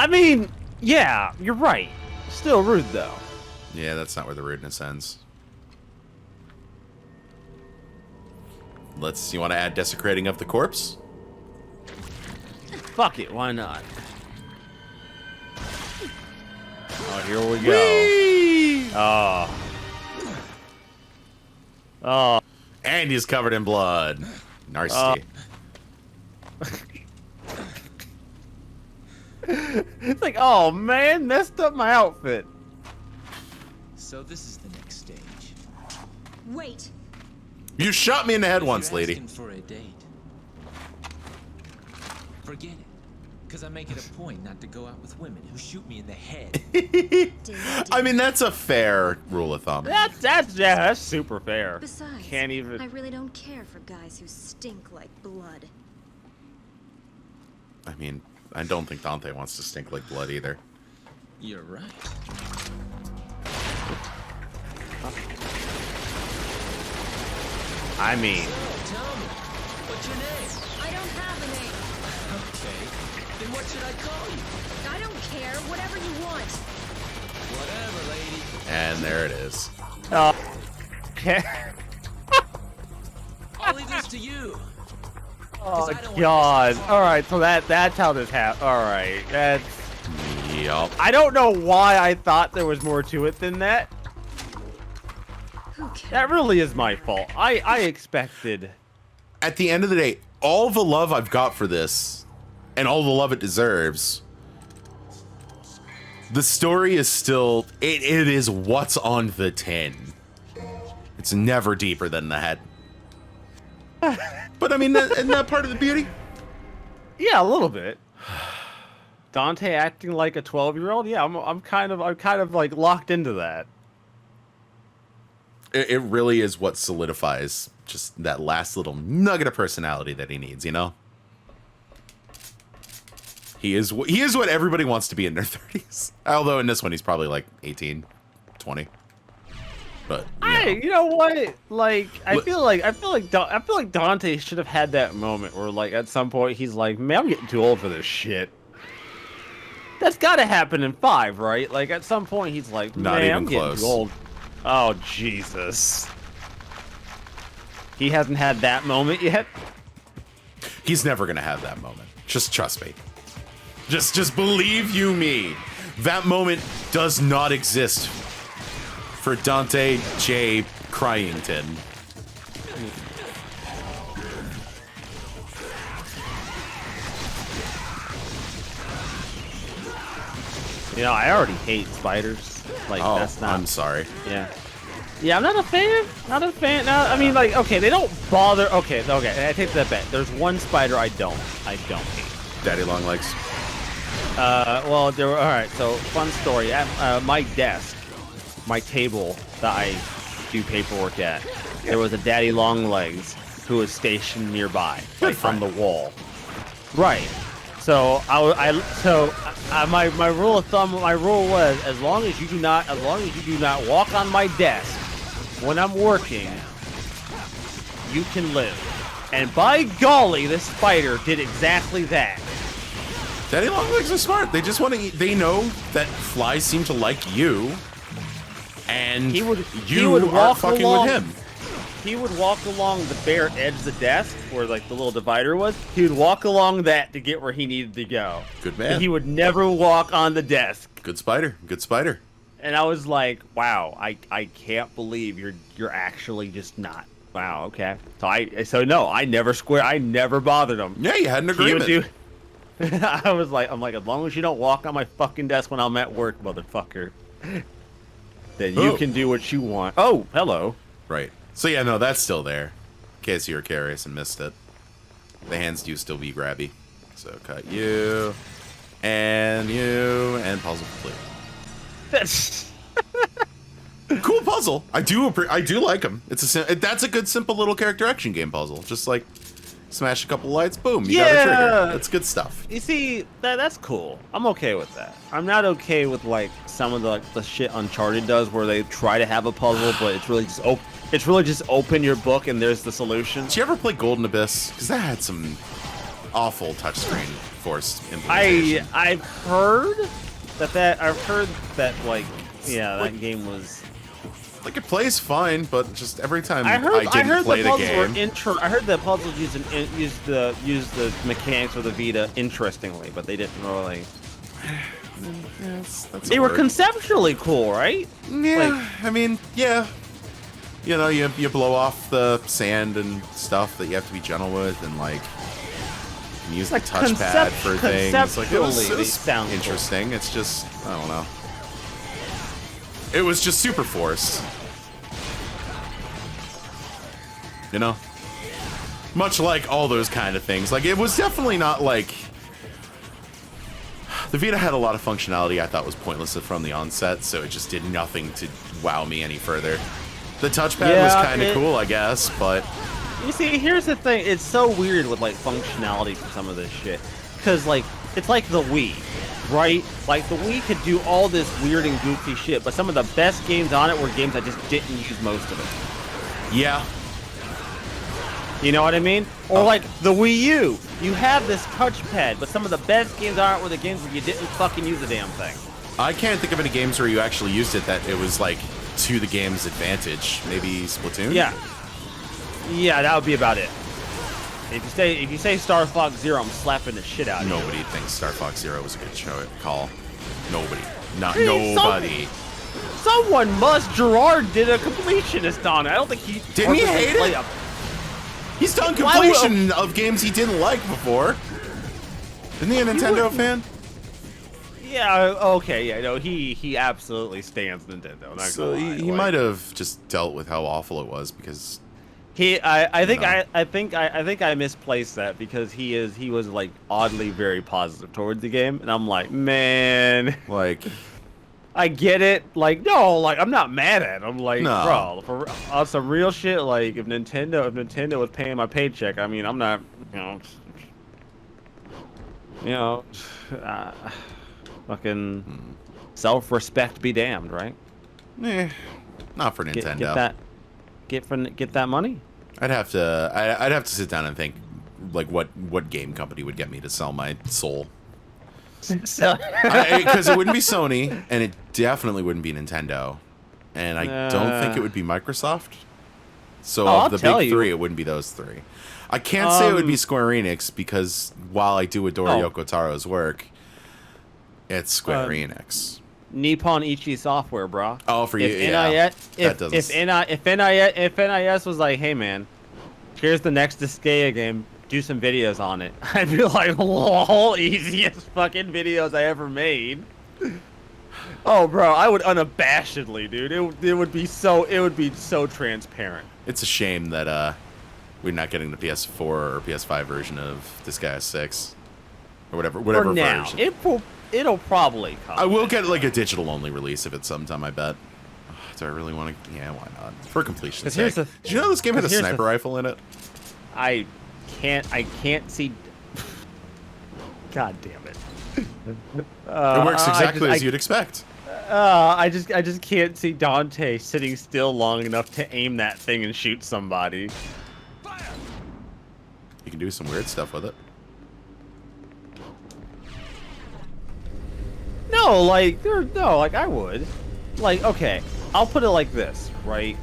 I mean, yeah, you're right. Still rude though. Yeah, that's not where the rudeness ends. You want to add desecrating of the corpse? Fuck it, why not? Oh, here we go. Whee! Oh. Oh. And he's covered in blood. Nasty. It's like, oh man, messed up my outfit. So this is the next stage. Wait. You shot me in the head once, You're lady. asking for a date. Forget it. Because I make it a point not to go out with women who shoot me in the head. I mean, that's a fair rule of thumb. That's super fair. Besides, Can't even. I really don't care for guys who stink like blood. I mean, I don't think Dante wants to stink like blood either. You're right. I mean, So, tell me, what's your name? I don't have a name. Okay, then what should I call you? I don't care. Whatever you want. Whatever, lady. And there it is. okay. I'll leave this to you. Oh I don't want God! this to All right, so that's how this happened. All right, that's. Yup. I don't know why I thought there was more to it than that. Who cares? That really is my fault. I expected. At the end of the day, all the love I've got for this, and all the love it deserves, the story is still, it is what's on the tin. It's never deeper than the head. But I mean, isn't that part of the beauty? Yeah, a little bit. Dante acting like a 12-year-old. Yeah, I'm kind of like locked into that. It really is what solidifies just that last little nugget of personality that he needs, you know? He is what everybody wants to be in their 30s. Although in this one he's probably like 18, 20. But You know what? Like, I feel like Dante should have had that moment where, like, at some point he's like, "Man, I'm getting too old for this shit." That's got to happen in 5, right? Like, at some point he's like, Not "Man, even I'm getting close. too old." Oh Jesus! He hasn't had that moment yet. he's never gonna have that moment. Just trust me. Just believe you me. That moment does not exist for Dante J. Cryington. You know, I already hate spiders. Like, Oh, that's not. I'm sorry. Yeah. Yeah, I'm not a fan. Not a fan. No, I mean, like, okay, they don't bother. Okay, I take that back. There's one spider I don't hate. Daddy long legs. Well, there were. All right, so fun story. At my desk, my table that I do paperwork at, there was a daddy long legs who was stationed nearby, like on the wall. Right. So my rule of thumb, my rule was as long as you do not walk on my desk when I'm working, you can live. And by golly, this spider did exactly that. Daddy long legs are smart. They just want to eat. They know that flies seem to like you, and He would are walk fucking along, with him. He would walk along the bare edge of the desk where like the little divider was. He would walk along that to get where he needed to go. Good man. He would never walk on the desk. Good spider. Good spider. And I was like, wow, I can't believe you're actually just not. Wow, okay. So I never bothered him. Yeah, you had an He would agreement. do. I'm like, as long as you don't walk on my fucking desk when I'm at work, motherfucker, then you Oh. can do what you want. Oh, hello. Right. So yeah, no, that's still there. In case you were curious and missed it. The hands do still be grabby. So cut you, and puzzle complete. That's Cool puzzle. I do like them. That's a good simple little character action game puzzle. Just like smash a couple lights, boom, you got a trigger. That's good stuff. You see, that's cool. I'm okay with that. I'm not okay with like some of the shit Uncharted does, where they try to have a puzzle, but it's really just open your book and there's the solution. Did you ever play Golden Abyss? Because that had some awful touchscreen forced implementation. I've heard that like that game was. Like it plays fine, but just every time I heard didn't play the the puzzles game. were I heard the puzzles used the mechanics of the Vita interestingly, but they didn't really. That's They were conceptually cool, right? Yeah, I mean, yeah. You know, you blow off the sand and stuff that you have to be gentle with, and like you can use the touchpad for things. Like it was sound interesting. It's just I don't know. It was just super forced. You know? Much like all those kind of things. Like, it was definitely not like... The Vita had a lot of functionality I thought was pointless from the onset, so it just did nothing to wow me any further. The touchpad was kind of cool, I guess, but... You see, here's the thing. It's so weird with, like, functionality for some of this shit. Because, like, it's like the Wii, right? Like, the Wii could do all this weird and goofy shit, but some of the best games on it were games that just didn't use most of it. Yeah. You know what I mean? Or like the Wii U. You have this touchpad, but some of the best games on it were the games where you didn't fucking use the damn thing. I can't think of any games where you actually used it that it was, like, to the game's advantage. Maybe Splatoon? Yeah. Yeah, that would be about it. If you say Star Fox Zero, I'm slapping the shit out of you. Nobody thinks Star Fox Zero was a good call. Nobody. Not nobody. Someone must. Gerard did a completionist on it. I don't think he... Didn't he hate it? He's done completion of games he didn't like before. Isn't he a Nintendo fan? Yeah, okay, yeah, no, he absolutely stands Nintendo. Not So he might have just dealt with how awful it was because I think I misplaced that because he was like oddly very positive towards the game, and I'm like, man, like I get it, like no, like I'm not mad at him, like no. bro, on some real shit, like if Nintendo was paying my paycheck, I mean I'm not, fucking self-respect be damned, right? Not for Nintendo. Get that money. I'd have to sit down and think like what game company would get me to sell my soul. Because it wouldn't be Sony, and it definitely wouldn't be Nintendo, and I don't think it would be Microsoft. So of the big three, it wouldn't be those three. I can't say it would be Square Enix because while I do adore Yoko Taro's work, it's Square Enix. Nippon Ichi Software, bro. Oh, for you, yeah. If NIS was like, hey man, here's the next Disgaea game, do some videos on it, I'd be like, lol, easiest fucking videos I ever made. Oh, bro, I would unabashedly, dude. It would be so transparent. It's a shame that we're not getting the PS4 or PS5 version of Disgaea 6 or whatever For now, version. It'll probably come. I will get like a digital only release of it sometime, I bet. Do I really want to? Yeah, why not? For completion's sake. Did you know this game had a sniper rifle in it? I can't see. God damn it. It works exactly as you'd expect. I just can't see Dante sitting still long enough to aim that thing and shoot somebody. You can do some weird stuff with it. No, like I would. Like, okay, I'll put it like this, right?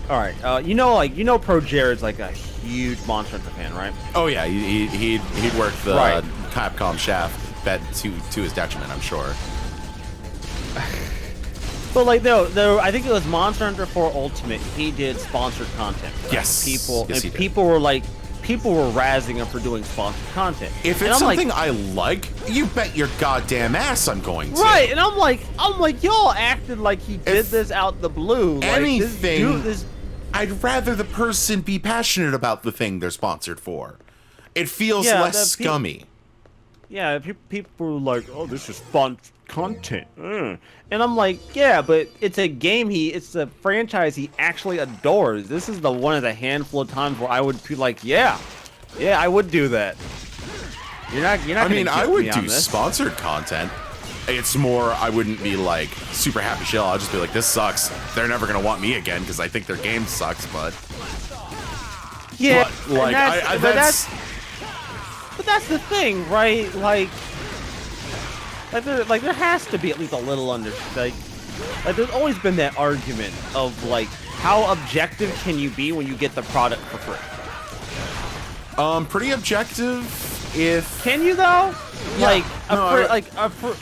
All right, you know, Pro Jared's like a huge Monster Hunter fan, right? Oh yeah, he'd work the Capcom shaft to his detriment, I'm sure. But like though, I think it was Monster Hunter 4 Ultimate. He did sponsored content. Right? Yes, People were razzing him for doing sponsored content. If it's something I like, you bet your goddamn ass I'm going to. Right, and I'm like, y'all acted like he did this out the blue. Anything, I'd rather the person be passionate about the thing they're sponsored for. It feels less scummy. Yeah, people were like, oh, this is sponsored content. And I'm like, yeah, but it's a game it's a franchise he actually adores. This is one of the handful of times where I would be like, yeah, I would do that. You're not. I mean, I would do sponsored content. It's more, I wouldn't be like super happy shell. I'll just be like, this sucks. They're never gonna want me again because I think their game sucks. But yeah, but, like, that's the thing, right? There has to be at least a little like there's always been that argument of like how objective can you be when you get the product for free? Pretty objective. If Can you though? Yeah, A free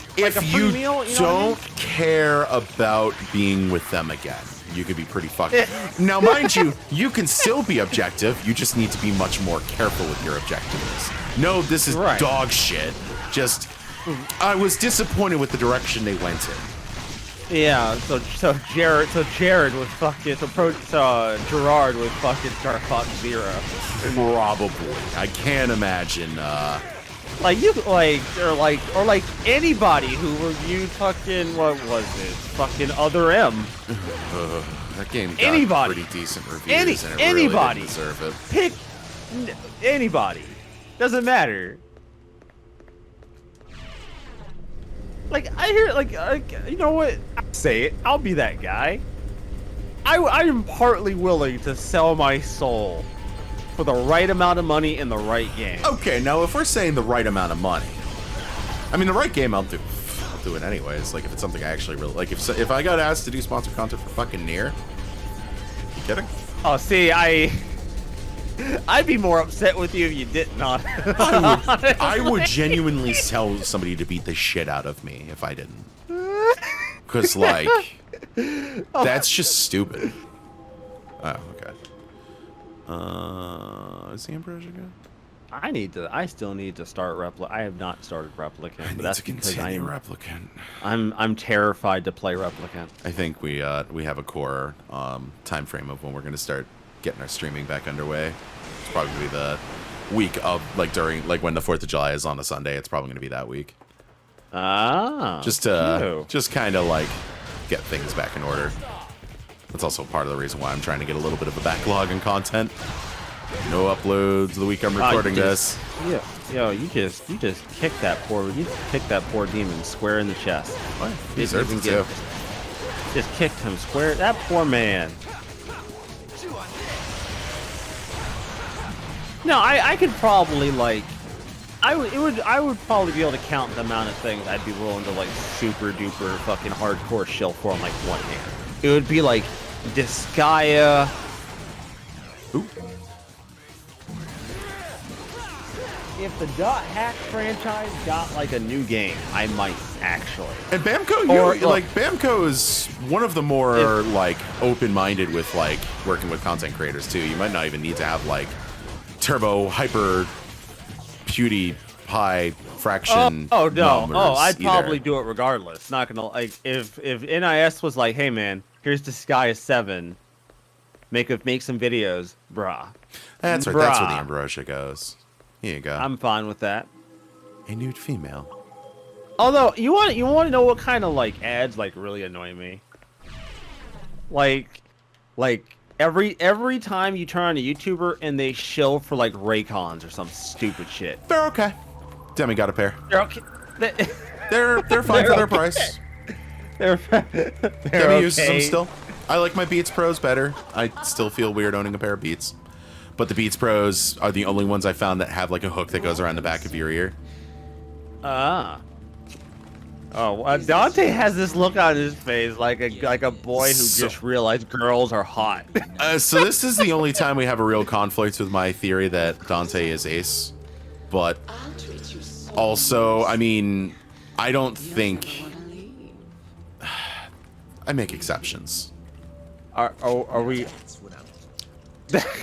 you meal, you know don't what I mean? care about being with them again, you could be pretty fucked. Now, mind you, you can still be objective. You just need to be much more careful with your objectiveness. No, this is Right. dog shit. Just, I was disappointed with the direction they went in. Yeah, so Jared was fucking Gerard was fucking Star Fox Zero. Probably. I can't imagine. Like or anybody who reviewed fucking what was it? Fucking Other M. That game got Anybody. pretty decent reviews, and it Anybody. really didn't deserve it. Pick anybody. Doesn't matter. Like I hear you know what? I'll say it. I'll be that guy. I am partly willing to sell my soul for the right amount of money in the right game. Okay, now if we're saying the right amount of money, I mean the right game, I'll do it anyways. Like if it's something I actually really like. If I got asked to do sponsored content for fucking Nier, you kidding? Oh, see, I'd be more upset with you if you did not. I would genuinely tell somebody to beat the shit out of me if I didn't. Cause like, that's just stupid. Oh, okay. Is the Ambrosia good? I still need to start I have not started Replicant. I need But that's to because continue Replicant. I'm terrified to play Replicant. I think we have a core time frame of when we're gonna start getting our streaming back underway. It's probably gonna be the week of during when the 4th of July is on a Sunday. It's probably gonna be that week. Ah. Just kind of like get things back in order. That's also part of the reason why I'm trying to get a little bit of a backlog in content. No uploads the week I'm recording this. Yeah, yo, you just kicked that poor demon square in the chest. What? He Didn't deserves even it too. Just kicked him square. That poor man. No, I could probably I would probably be able to count the amount of things I'd be willing to super duper fucking hardcore shill for on one hand. It would be like Disgaea. Ooh. If the Dot Hack franchise got a new game, I might actually. And Bamco, Bamco is one of the more open-minded with working with content creators too. You might not even need to have turbo hyper PewDiePie fraction. Oh no! numbers I'd probably either. do it regardless. Not gonna if NIS was like, hey man, here's Disgaea 7, make some videos, brah. That's right. That's where the Ambrosia goes. Here you go. I'm fine with that. A nude female. Although you want to know what kind of ads really annoy me. Every time you turn on a YouTuber and they shill for Raycons or some stupid shit. They're okay. Demigod a pair. They're okay. They're fine for their price. They're Demi uses them okay. still. I like my Beats Pros better. I still feel weird owning a pair of Beats. But the Beats Pros are the only ones I found that have a hook that goes around the back of your ear. Ah. Oh, Dante has this look on his face like a boy who just realized girls are hot. So this is the only time we have a real conflict with my theory that Dante is ace. But also, I mean, I don't think... I make exceptions. Are we...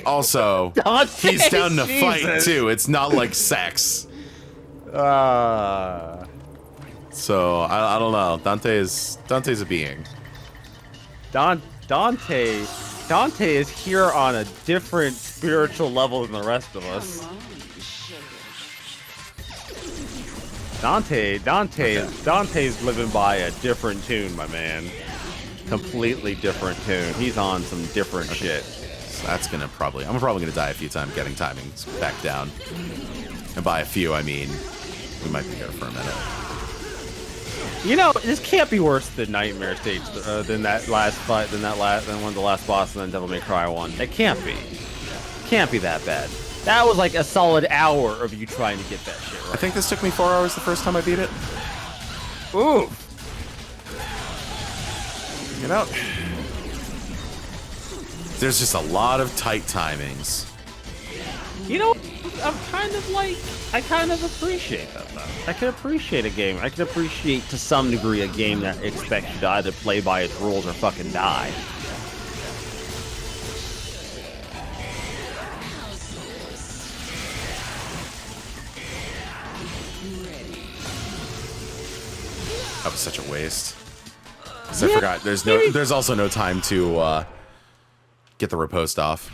Also, Dante, he's down to fight Jesus. too. It's not like sex. So I don't know. Dante's a being. Dante is here on a different spiritual level than the rest of us. Dante's living by a different tune, my man. Completely different tune. He's on some different shit. So that's I'm probably gonna die a few times getting timings back down. And by a few, I mean we might be here for a minute. You know, this can't be worse than Nightmare Stage than that last fight, than one of the last bosses, and then Devil May Cry 1. It can't be. Can't be that bad. That was like a solid hour of you trying to get that shit I right. think this took me 4 hours the first time I beat it. Ooh. You know, there's just a lot of tight timings. You know, I'm kind of like, I kind of appreciate that though. I can appreciate a game. I can appreciate to some degree a game that expects you to either play by its rules or fucking die. That was such a waste. 'Cause I forgot. There's also no time to get the riposte off.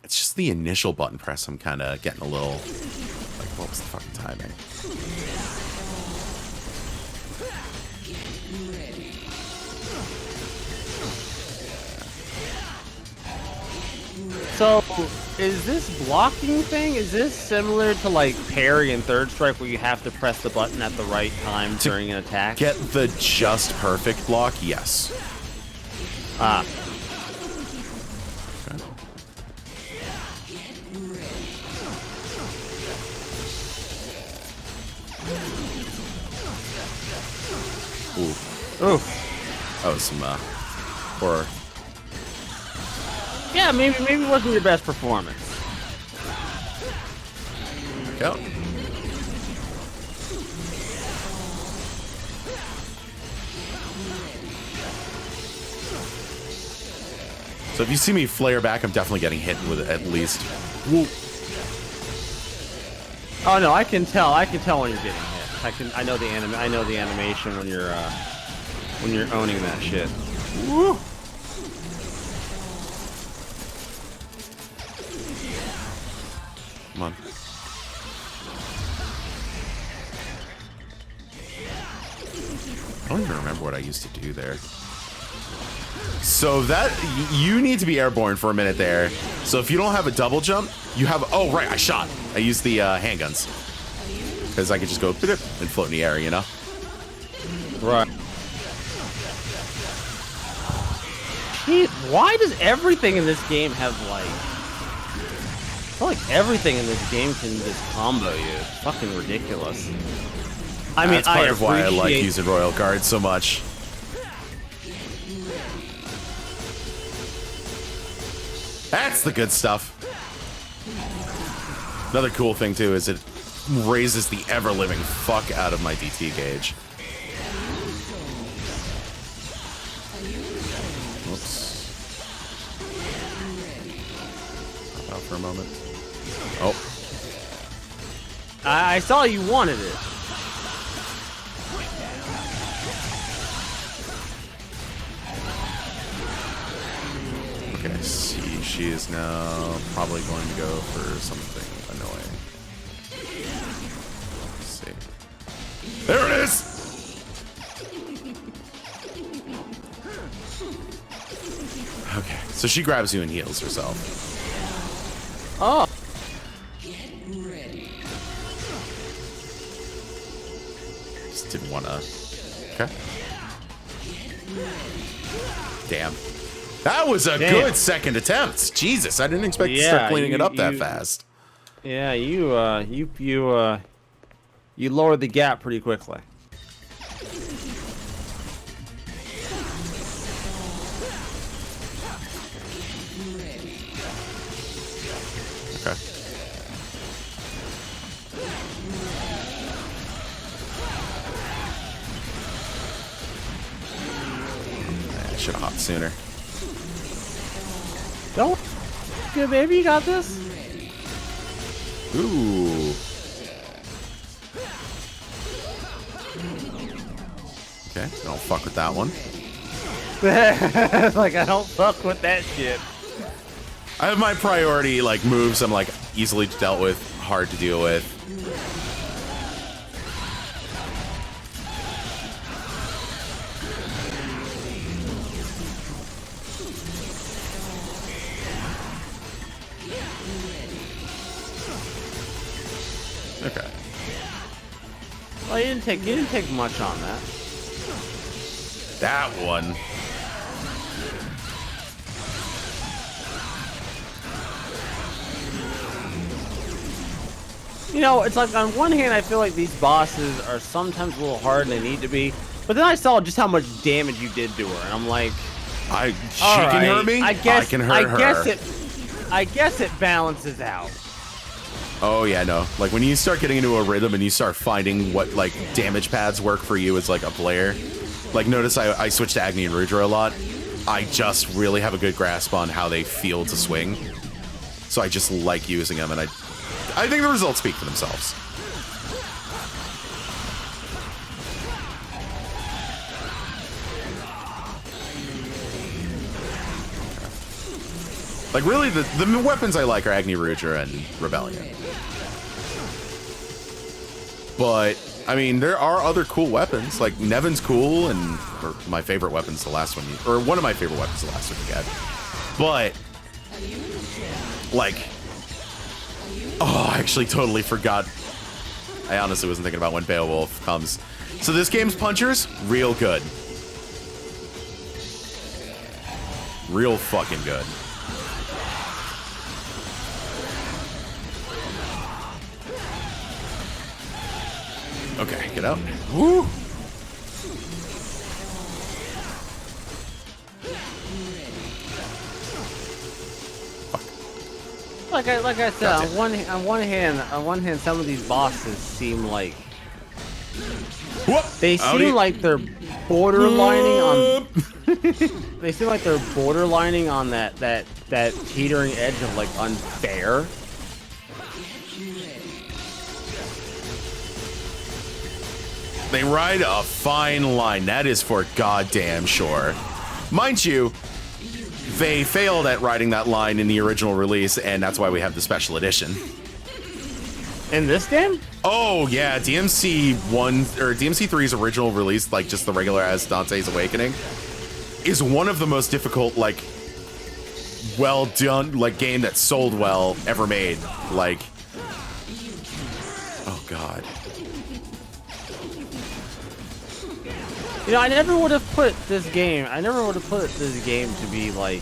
It's just the initial button press. I'm kind of getting a little like, what was the fucking timing? So, is this blocking thing, is this similar to like parry and third strike where you have to press the button at the right time during an attack? Get the just perfect block? Yes. Ah. Okay. Ooh. Ooh. Oh, some horror. Yeah, maybe it wasn't your best performance. Yep. So if you see me flare back, I'm definitely getting hit with it at least. Whoa. Oh no, I can tell when you're getting hit. I know the animation when you're owning that shit. Woo. Come on. I don't even remember what I used to do there. So that, you need to be airborne for a minute there. So if you don't have a double jump, you have, oh right, I shot. I used the handguns. Because I could just go and float in the air, you know? Right. Jeez, why does everything in this game have like... I feel like everything in this game can just combo you. It's fucking ridiculous. I mean, that's part of why I like appreciate- using Royal Guard so much. That's the good stuff. Another cool thing too is it raises the ever-living fuck out of my DT gauge. Whoops. Stop out for a moment. Oh. I saw you wanted it. Okay, I see. She is now probably going to go for something annoying. Let's see. There it is! Okay, so she grabs you and heals herself. Oh. Just didn't want to. Okay. Damn. That was a good second attempt. Jesus, I didn't expect to start cleaning it up that fast. Yeah, you lowered the gap pretty quickly. Okay. I should have hopped sooner. Don't. Good baby, you got this. Ooh. Okay, don't fuck with that one. Like I don't fuck with that shit. I have my priority like moves. I'm like easily dealt with, hard to deal with. Okay. Well, you didn't take much on that. That one. You know, it's like on one hand, I feel like these bosses are sometimes a little harder than they need to be, but then I saw just how much damage you did to her, and I'm like, she can hurt me. I can hurt her. I guess it balances out. Oh yeah, no. Like when you start getting into a rhythm and you start finding what like damage pads work for you as like a player. Like notice I switched to Agni and Rudra a lot. I just really have a good grasp on how they feel to swing. So I just like using them, and I think the results speak for themselves. Like really, the weapons I like are Agni, Rudra, and Rebellion. But I mean, there are other cool weapons. Like Nevin's cool, and or my favorite weapon's the last one, or one of my favorite weapons, the last one you get. But like, oh, I actually totally forgot. I honestly wasn't thinking about when Beowulf comes. So this game's punchers, real good, real fucking good. Okay, get out. Woo! Like I said, on one hand, some of these bosses seem like like they're borderlining on. They seem like they're borderlining on that teetering edge of like unfair. They ride a fine line, that is for goddamn sure. Mind you, they failed at riding that line in the original release, and that's why we have the special edition. In this game? Oh yeah, DMC 1 or DMC 3's original release, like just the regular as Dante's Awakening, is one of the most difficult, like, well done, like game that sold well ever made. Like, oh god. You know, I never would have put this game to be like.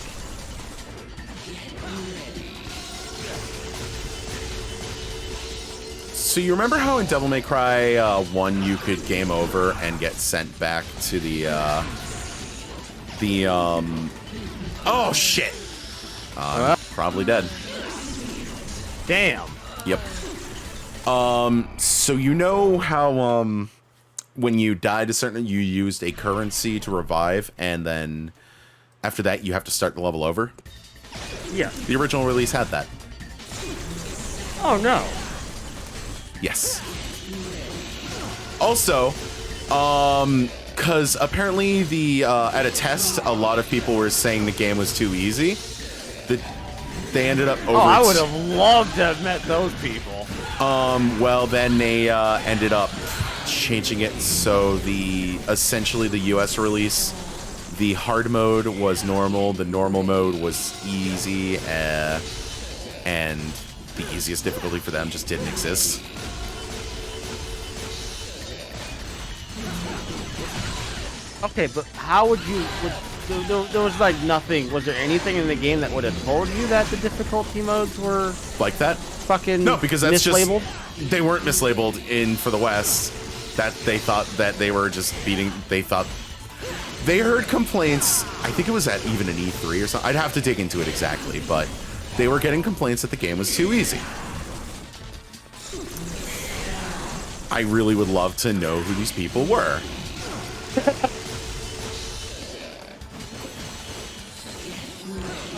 So you remember how in Devil May Cry 1 you could game over and get sent back to oh shit. Probably dead. Damn. Yep. So you know how when you died a certain, you used a currency to revive, and then after that you have to start the level over? Yeah. The original release had that. Oh no. Yes. Also, because apparently at a test, a lot of people were saying the game was too easy. They ended up over. Oh, I would have loved to have met those people. Well, then they ended up changing it so essentially the US release, the hard mode was normal, the normal mode was easy, and the easiest difficulty for them just didn't exist. Okay, but how would you? There was like nothing. Was there anything in the game that would have told you that the difficulty modes were like that? Fucking no, because that's mislabeled? Just they weren't mislabeled for the West. That they thought that they were just beating. They thought they heard complaints. I think it was at even an E3 or something. I'd have to dig into it exactly, but they were getting complaints that the game was too easy. I really would love to know who these people were.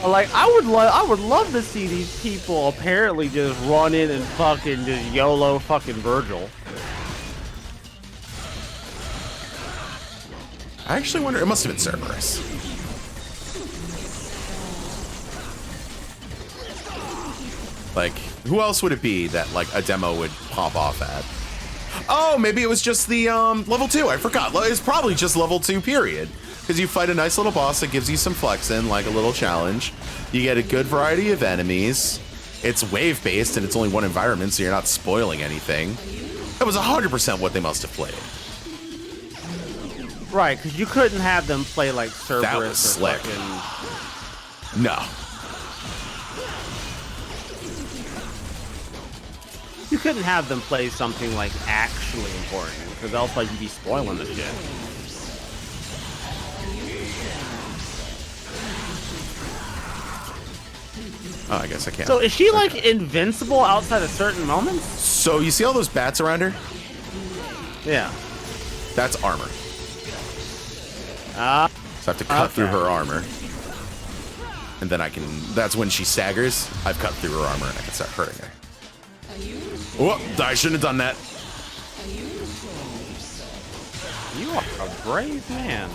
Like I would love to see these people apparently just run in and fucking just YOLO fucking Virgil. I actually wonder, it must have been Cerberus. Like, who else would it be that like a demo would pop off at? Oh, maybe it was just the level 2. I forgot. It's probably just level 2 period. Because you fight a nice little boss that gives you some flexing, like a little challenge. You get a good variety of enemies. It's wave-based, and it's only one environment, so you're not spoiling anything. That was 100% what they must have played. Right, because you couldn't have them play like Cerberus. That was slick. No. You couldn't have them play something like actually important, because else like you'd be spoiling the shit. Oh, I guess I can't. So is she like invincible outside of certain moments? So you see all those bats around her? Yeah. That's armor. Ah. So I have to cut through her armor. And then I can... That's when she staggers. I've cut through her armor and I can start hurting her. Oh, I shouldn't have done that. You are a brave man.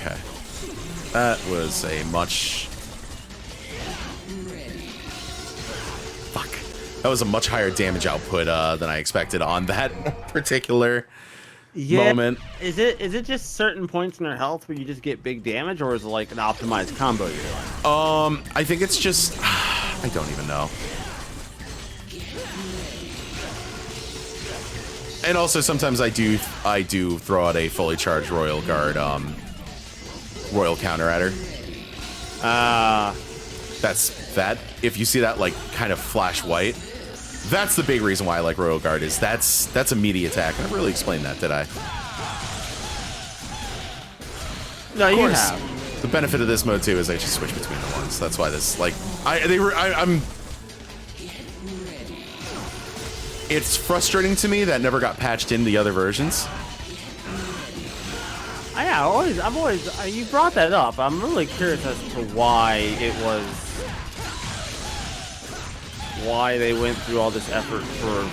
Okay. That was a much... Fuck. That was a much higher damage output than I expected on that particular moment. Is it just certain points in her health where you just get big damage, or is it like an optimized combo you're doing? I think it's just... I don't even know. And also sometimes I do throw out a fully charged Royal Guard Royal counter at her. That's that. If you see that like kind of flash white, that's the big reason why I like Royal Guard. Is that's a meaty attack. I never really explained that, did I? No, Of you course. have. The benefit of this mode too is I just switch between the ones. That's why this like I'm. It's frustrating to me that never got patched in the other versions. Yeah, I've always you brought that up. I'm really curious as to why why they went through all this effort for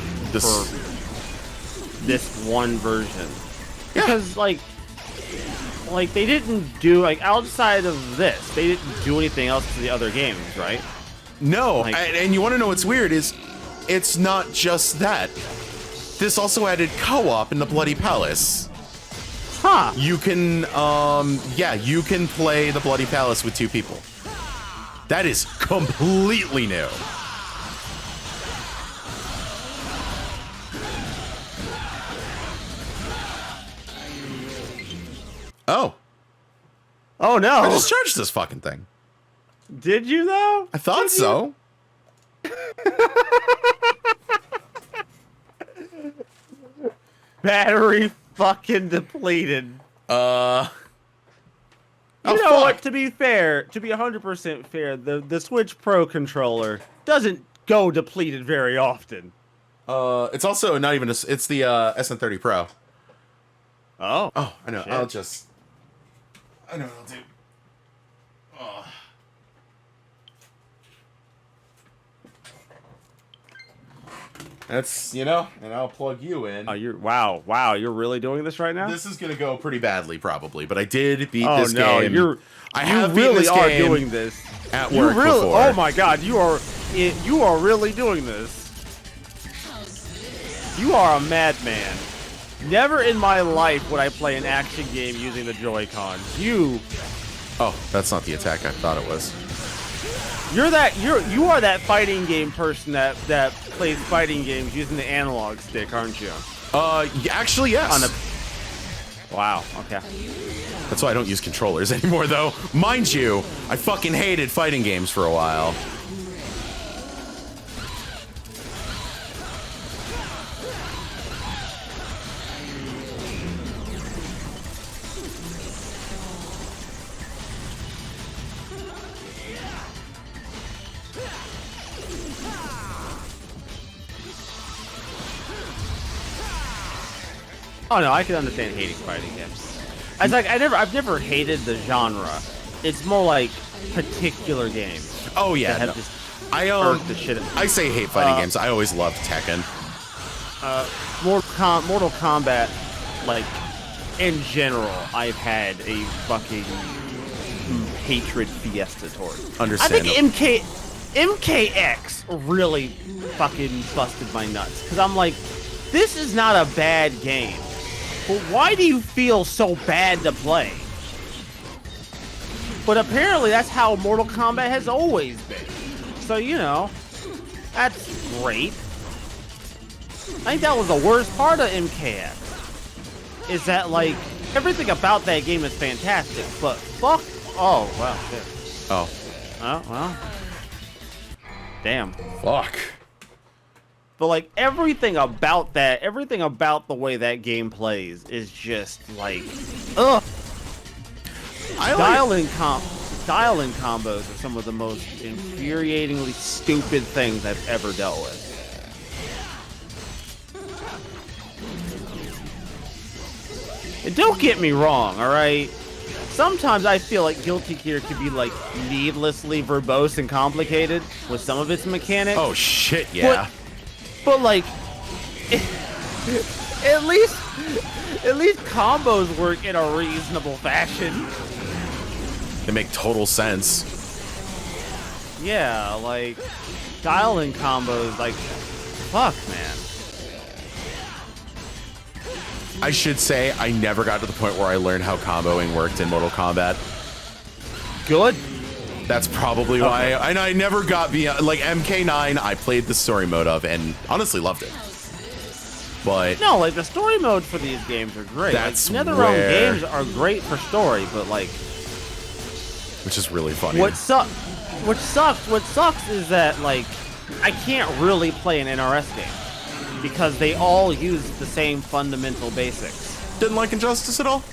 this one version. Yeah. Because like they didn't do like outside of this, they didn't do anything else to the other games, right? No, Like- and you want to know what's weird is it's not just that. This also added co-op in the Bloody Palace. Huh. You can, you can play the Bloody Palace with 2 people. That is completely new. Oh, Oh no. I just charged this fucking thing. Did you though? I thought so. Battery fucking depleted. You know fuck. what? To be fair, to be 100% fair, the Switch Pro controller doesn't go depleted very often. It's also not even, it's the SN30 Pro. Oh. Oh, I know. Shit. I know what I'll do. Oh. That's, and I'll plug you in. Oh, wow, you're really doing this right now? This is going to go pretty badly, probably, but I did beat Oh this no, game. you have beaten really this are game doing this. at You work really, before. oh my god, you are really doing this. You are a madman. Never in my life would I play an action game using the Joy-Con. Oh, that's not the attack I thought it was. You are that fighting game person that plays fighting games using the analog stick, aren't you? Actually, yes. Wow. Okay. That's why I don't use controllers anymore, though. Mind you, I fucking hated fighting games for a while. Oh no, I can understand hating fighting games. It's like I've never hated the genre. It's more like particular games. Oh yeah, that have no. just I irked the shit. I say hate fighting games. I always loved Tekken. Mortal Kombat, like in general, I've had a fucking hatred fiesta toward. I think Understandable. MKX really fucking busted my nuts because I'm like, this is not a bad game, but why do you feel so bad to play? But apparently that's how Mortal Kombat has always been. So, that's great. I think that was the worst part of MKX. is that like everything about that game is fantastic, but fuck. Oh wow. Shit. Oh. Oh well. Damn. Fuck. But like everything about the way that game plays is just like, ugh. Dial-in combos are some of the most infuriatingly stupid things I've ever dealt with. And don't get me wrong, all right? Sometimes I feel like Guilty Gear could be like needlessly verbose and complicated with some of its mechanics. Oh shit, yeah. But like, at least combos work in a reasonable fashion. They make total sense. Yeah, like dial-in combos, like, fuck, man. I should say I never got to the point where I learned how comboing worked in Mortal Kombat. Good. That's probably why I never got beyond, like, MK9 I played the story mode of and honestly loved it. But no, like the story mode for these games are great. That's like, NetherRealm where... games are great for story, but like, which is really funny. What sucks is that like I can't really play an NRS game because they all use the same fundamental basics. Didn't like Injustice at all?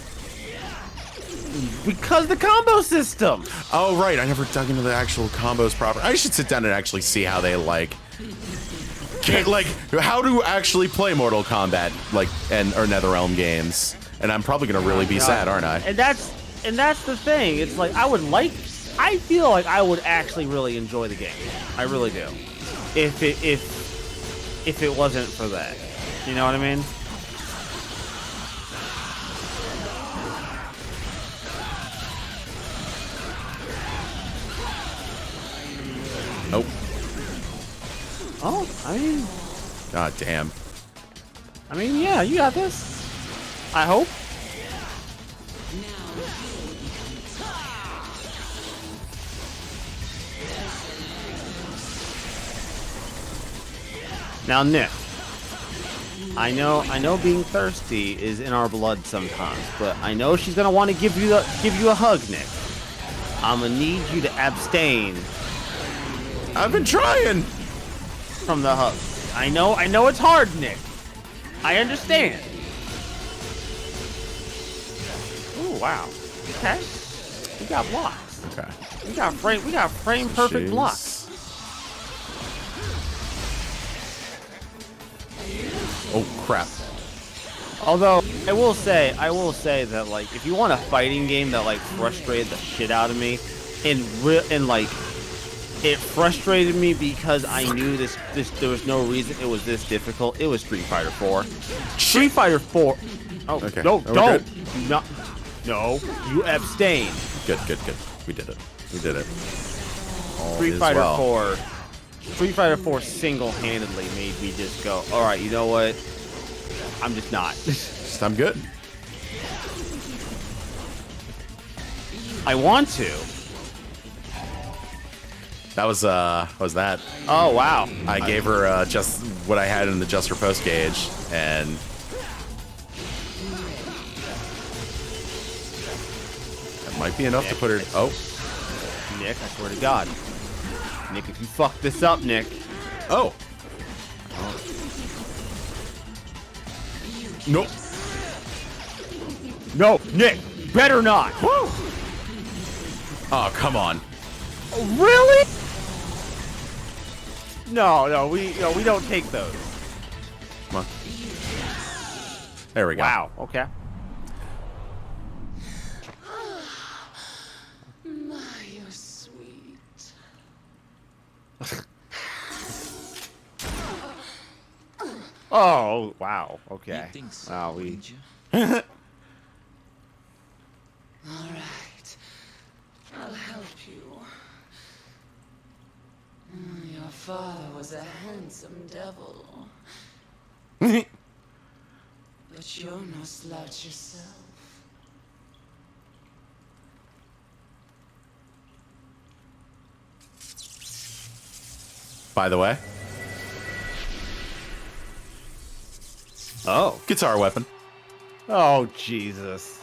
Because the combo system. Oh right, I never dug into the actual combos proper. I should sit down and actually see how they like how to actually play Mortal Kombat or NetherRealm games. And I'm probably gonna really be sad, aren't I? And that's the thing. It's like I feel like I would actually really enjoy the game. I really do. If it wasn't for that. You know what I mean? Nope. Oh, I mean... God damn. I mean, yeah, you got this. I hope. Now, Nick, I know being thirsty is in our blood sometimes, but I know she's gonna want to give you a hug, Nick. I'm gonna need you to abstain. I've been trying from the hug. I know it's hard, Nick. I understand. Ooh, wow. Okay. We got blocks. Okay. We got frame perfect blocks. Oh crap. Although I will say that like if you want a fighting game that like frustrated the shit out of me, and like it frustrated me because I knew this there was no reason it was this difficult. It was Street Fighter 4. Street Fighter 4. Oh okay. No, Oh, don't. Do not. No, you abstain. Good. We did it. All Street Fighter 4 single-handedly made me just go, all right, you know what? I'm just not. I'm good. I want to. That was that? Oh wow! I gave her just what I had in the just for post gauge, and that might be enough Nick, to put her. Oh, Nick! I swear to God, Nick, if you fuck this up, Nick. Oh. Nope. No, Nick, better not. Woo! Oh, come on. Really? No, we don't take those. Come on. There we go. Wow. Okay. You're sweet. Oh wow. Okay. You think so, Wow. wouldn't you? All right. I'll help you. Your father was a handsome devil. But you're no slouch yourself. By the way. Oh. Guitar weapon. Oh, Jesus.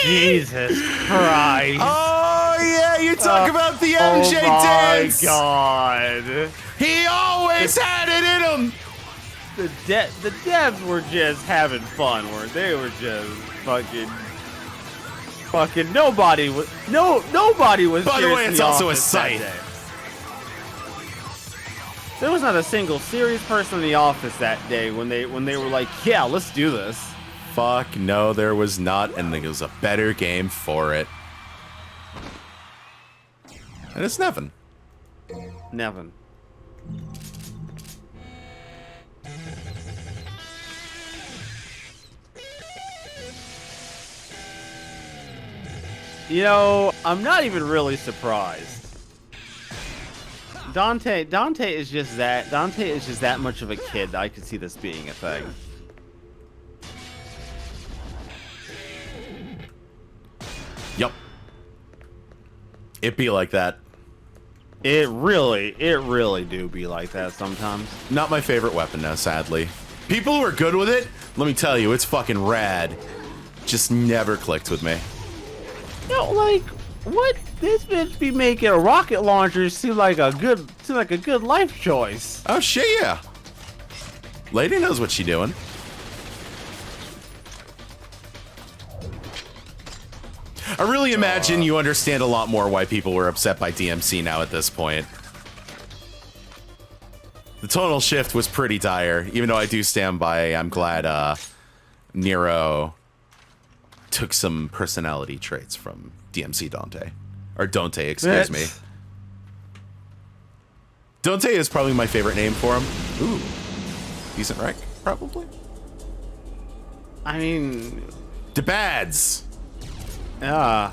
Jesus Christ. Oh yeah, you talk about the MJ oh my dance. God. He always had it in him. The devs were just having fun, weren't they? They were just fucking nobody was nobody was. By the way, serious in it's the also a office that site. day. There was not a single serious person in the office that day when they were like, yeah, let's do this. Fuck no, there was not, and it was a better game for it. And it's Nevin. Nevin. You know, I'm not even really surprised. Dante is just that much of a kid that I could see this being a thing. Yup. It be like that. It really do be like that sometimes. Not my favorite weapon now, sadly. People who are good with it, let me tell you, it's fucking rad. Just never clicked with me. You know, like, what? This bitch be making a rocket launcher seem like a good life choice. Oh shit, yeah. Lady knows what she doing. I really imagine you understand a lot more why people were upset by DMC now at this point. The tonal shift was pretty dire, even though I do stand by, I'm glad Nero took some personality traits from DMC Dante. Or Dante, excuse me. Dante is probably my favorite name for him. Ooh. Decent rank, probably. I mean, DeBads. I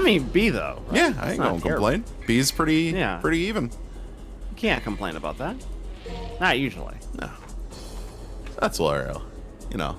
mean B though. Right? Yeah, I It's ain't not gonna terrible. complain. B's pretty even. You can't complain about that. Not usually. No. That's loyal. You know.